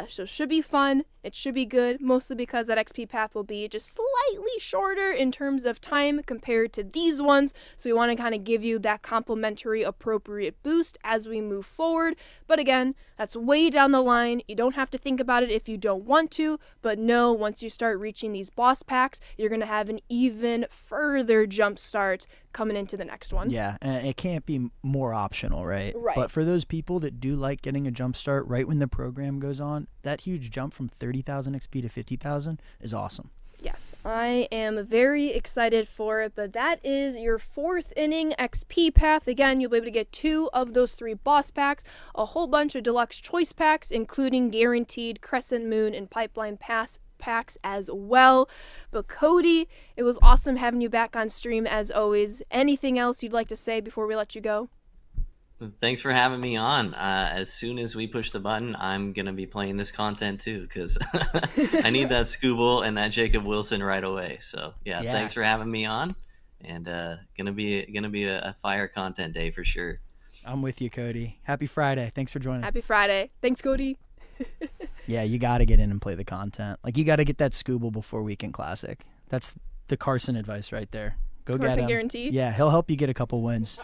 So it should be fun. It should be good, mostly because that XP path will be just slightly shorter in terms of time compared to these ones. So we want to kind of give you that complimentary appropriate boost as we move forward. But again, that's way down the line. You don't have to think about it if you don't want to, but no, once you start reaching these boss packs, you're going to have an even further jump start coming into the next one. Yeah, and it can't be more optional, right? Right. But for those people that do like getting a jump start right when the program goes on, that huge jump from 30,000 XP to 50,000 is awesome. Yes, I am very excited for it, but that is your 4th inning XP path. Again, you'll be able to get 2 of those 3 boss packs, a whole bunch of deluxe choice packs, including guaranteed Crescent Moon and Pipeline Pass packs as well. But Cody, it was awesome having you back on stream as always. Anything else you'd like to say before we let you go? Thanks for having me on. As soon as we push the button, I'm going to be playing this content too, because I need that Scooble and that Jacob Wilson right away. So yeah, thanks for having me on, and gonna be a fire content day for sure. I'm with you, Cody. Happy Friday. Thanks for joining. Happy Friday. Thanks, Cody. Yeah, you got to get in and play the content. Like, you got to get that Scooble before Weekend Classic. That's the Carson advice right there. Go get him. Carson guaranteed. Yeah, he'll help you get a couple wins.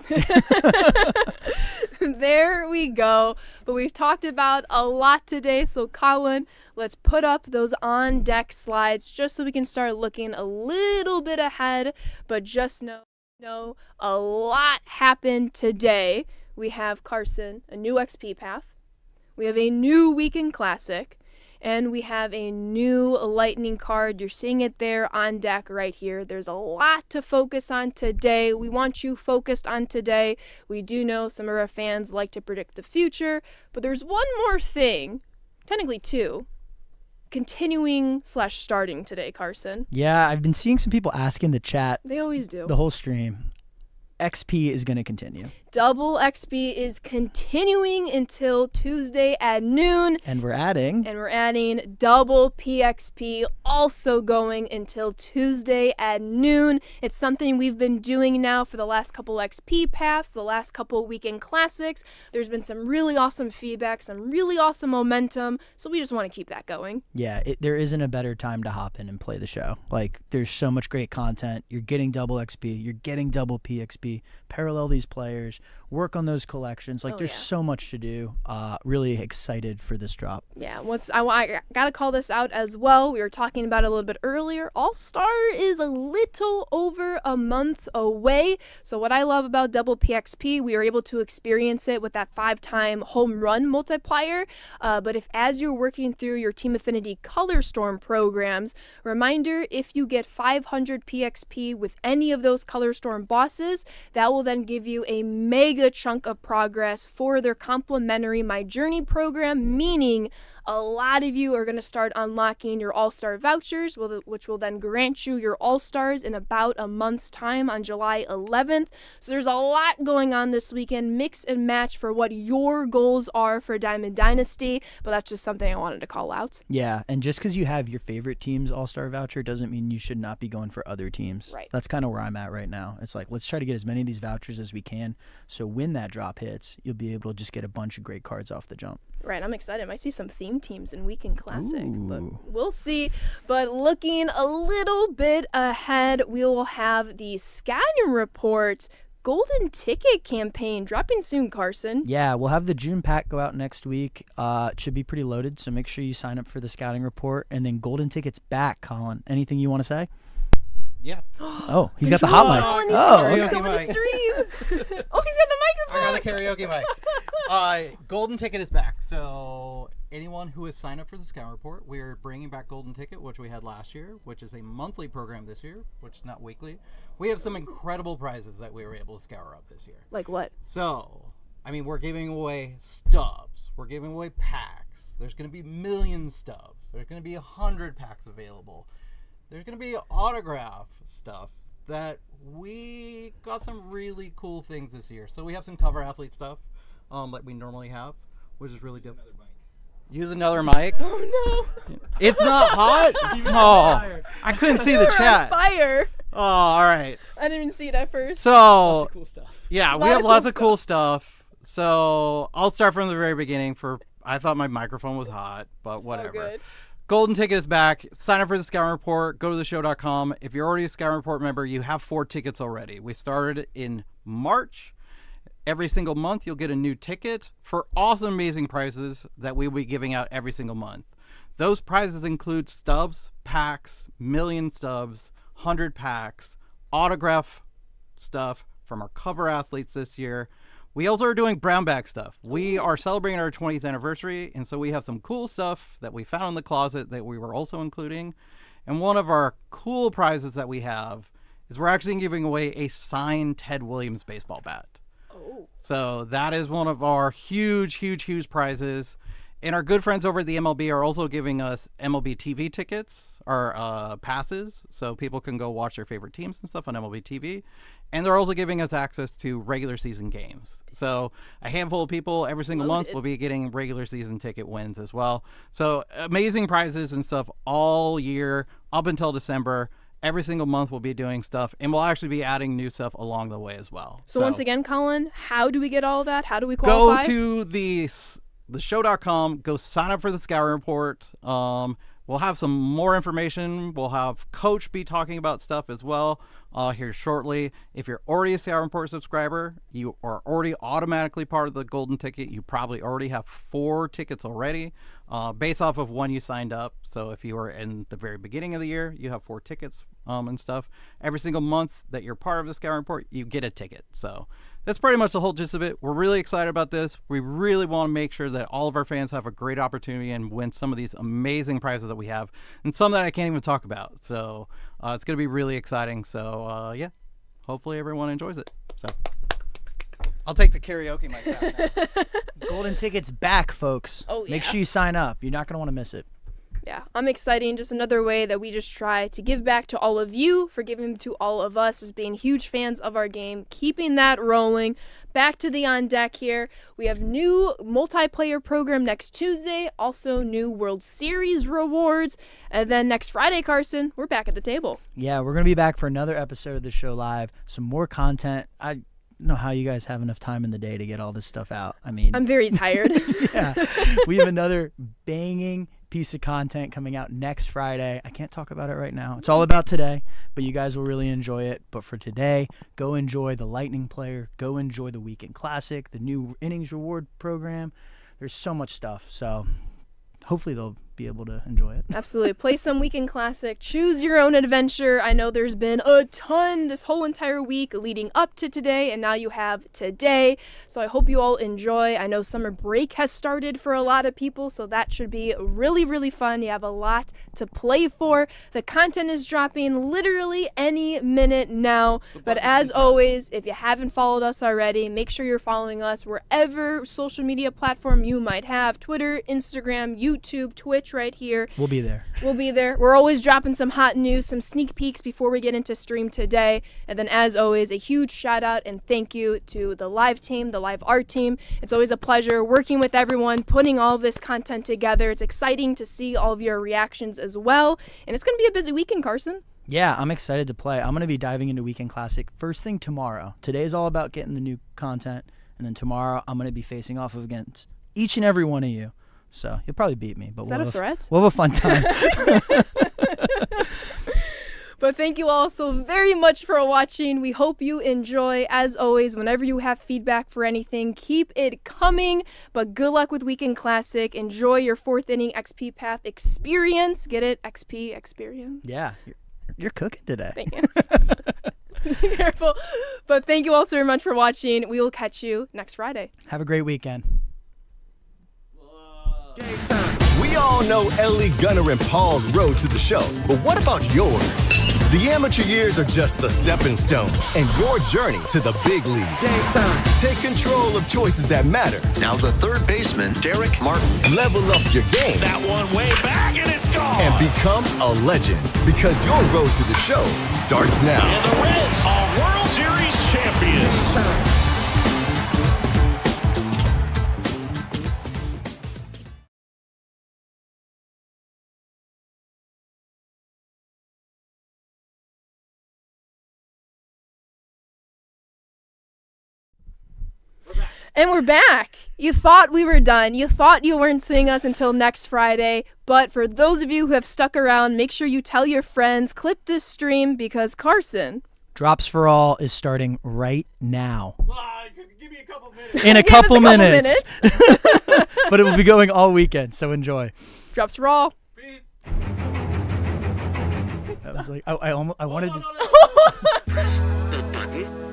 There we go. But we've talked about a lot today. So, Colin, let's put up those on-deck slides just so we can start looking a little bit ahead. But just know a lot happened today. We have, Carson, a new XP path. We have a new Weekend Classic. And we have a new Lightning card. You're seeing it there on deck right here. There's a lot to focus on today. We want you focused on today. We do know some of our fans like to predict the future, but there's one more thing, technically 2, continuing/starting today, Carson. Yeah, I've been seeing some people ask in the chat. They always do. The whole stream. XP is going to continue. Double XP is continuing until Tuesday at noon. And we're adding double PXP also going until Tuesday at noon. It's something we've been doing now for the last couple XP paths, the last couple Weekend Classics. There's been some really awesome feedback, some really awesome momentum, so we just want to keep that going. Yeah, there isn't a better time to hop in and play the show. Like, there's so much great content. You're getting double XP. You're getting double PXP. Parallel these players. Work on those collections. Like, there's so much to do. Really excited for this drop. Yeah, I gotta call this out as well. We were talking about it a little bit earlier. All-Star is a little over a month away. So what I love about double PXP, we are able to experience it with that 5-time home run multiplier. But as you're working through your Team Affinity Color Storm programs, reminder, if you get 500 PXP with any of those Color Storm bosses, that will then give you a mega chunk of progress for their complimentary My Journey program, meaning a lot of you are going to start unlocking your All-Star vouchers, which will then grant you your All-Stars in about a month's time on July 11th. So there's a lot going on this weekend. Mix and match for what your goals are for Diamond Dynasty, but that's just something I wanted to call out. Yeah, and just because you have your favorite team's All-Star voucher doesn't mean you should not be going for other teams. Right. That's kind of where I'm at right now. It's like, let's try to get as many of these vouchers as we can, so when that drop hits, you'll be able to just get a bunch of great cards off the jump. Right, I'm excited. I might see some theme teams in Weekend Classic, but Ooh. we'll see. But looking a little bit ahead, we will have the scouting report golden ticket campaign dropping soon, Carson. Yeah, we'll have the June pack go out next week. It should be pretty loaded, so make sure you sign up for the scouting report. And then golden tickets back, Colin. Anything you want to say? Yeah. Oh, he's got the hot mic. Karaoke going to mic. stream. Oh, he's got the microphone. I got the karaoke mic. Golden Ticket is back. So anyone who has signed up for the Scout Report, we are bringing back Golden Ticket, which we had last year, which is a monthly program this year, which is not weekly. We have some incredible prizes that we were able to scour up this year. Like what? So, I mean, we're giving away stubs. We're giving away packs. There's going to be million stubs. There's going to be 100 packs available. There's going to be autograph stuff. that we got some really cool things this year. So we have some cover athlete stuff like we normally have, which is really good. Use another mic. Oh no! It's not hot. Oh, I couldn't see the You're on chat. fire! Oh, all right. I didn't even see it at first. So Cool stuff. yeah, we Lot have of lots cool of cool stuff. So I'll start from the very beginning. I thought my microphone was hot, but So whatever. good. Golden Ticket is back. Sign up for the Scouting Report. Go to theshow.com. If you're already a Scouting Report member, you have 4 tickets already. We started in March. Every single month, you'll get a new ticket for awesome, amazing prizes that we will be giving out every single month. Those prizes include stubs, packs, million stubs, 100 packs, autograph stuff from our cover athletes this year. We also are doing brown bag stuff. We are celebrating our 20th anniversary, and so we have some cool stuff that we found in the closet that we were also including. And one of our cool prizes that we have is we're actually giving away a signed Ted Williams baseball bat. Oh. So that is one of our huge prizes. And our good friends over at the MLB are also giving us MLB TV tickets, or passes, so people can go watch their favorite teams and stuff on MLB TV. And they're also giving us access to regular season games. So a handful of people every single month will be getting regular season ticket wins as well. So amazing prizes and stuff all year up until December. Every single month we'll be doing stuff, and we'll actually be adding new stuff along the way as well. So once again, Colin, how do we get all of that? How do we qualify? Go to theshow.com. Go sign up for the Scouting Report. We'll have some more information. We'll have Coach be talking about stuff as well here shortly. If you're already a Scouting Report subscriber, you are already automatically part of the Golden Ticket. You probably already have 4 tickets already based off of when you signed up. So if you were in the very beginning of the year, you have 4 tickets and stuff. Every single month that you're part of the Scouting Report, you get a ticket. So that's pretty much the whole gist of it. We're really excited about this. We really want to make sure that all of our fans have a great opportunity and win some of these amazing prizes that we have, and some that I can't even talk about. So it's going to be really exciting. So yeah, hopefully everyone enjoys it. So I'll take the karaoke mic back now. Golden Ticket's back, folks. Oh, yeah. Make sure you sign up. You're not going to want to miss it. Yeah, I'm excited. Just another way that we just try to give back to all of you for giving to all of us, as being huge fans of our game, keeping that rolling. Back to the on deck here. We have new multiplayer program next Tuesday, also new World Series rewards, and then next Friday, Carson, we're back at the table. Yeah, we're going to be back for another episode of the show live. Some more content. I don't know how you guys have enough time in the day to get all this stuff out. I mean, I'm very tired. yeah, we have another banging piece of content coming out next Friday. I can't talk about it right now. It's all about today, but you guys will really enjoy it. But for today, go enjoy the Lightning Player. Go enjoy the Weekend Classic, the new innings reward program. There's so much stuff. So hopefully they'll be able to enjoy it. Absolutely. Play some Weekend Classic. Choose your own adventure. I know there's been a ton this whole entire week leading up to today, and now you have today. So I hope you all enjoy. I know summer break has started for a lot of people, so that should be really, really fun. You have a lot to play for. The content is dropping literally any minute now. But as always, if you haven't followed us already, make sure you're following us wherever social media platform you might have. Twitter, Instagram, YouTube, Twitch, right here. We'll be there. We'll be there. We're always dropping some hot news, some sneak peeks before we get into stream today. And then, as always, a huge shout out and thank you to the live team, the live art team. It's always a pleasure working with everyone, putting all of this content together. It's exciting to see all of your reactions as well. And it's going to be a busy weekend, Carson. Yeah, I'm excited to play. I'm going to be diving into Weekend Classic first thing tomorrow. Today's all about getting the new content. And then tomorrow, I'm going to be facing off against each and every one of you. So you'll probably beat me, but Is that a threat? We'll have a fun time. But thank you all so very much for watching. We hope you enjoy. As always, whenever you have feedback for anything, keep it coming. But good luck with Weekend Classic. Enjoy your 4th inning XP Path experience. Get it? XP experience. Yeah, you're cooking today. Thank you. Be careful. But thank you all so very much for watching. We will catch you next Friday. Have a great weekend. We all know Ellie, Gunnar, and Paul's road to the show, but what about yours? The amateur years are just the stepping stone and your journey to the big leagues. Take control of choices that matter. Now the third baseman, Derek Martin. Level up your game. That one way back, and it's gone. And become a legend, because your road to the show starts now. And the Reds are World Series champions. And we're back. You thought we were done. You thought you weren't seeing us until next Friday. But for those of you who have stuck around, make sure you tell your friends, clip this stream, because Carson. Drops for All is starting right now. Give me a couple minutes. In a couple minutes. But it will be going all weekend, so enjoy. Drops for All. I was like, I wanted to. The button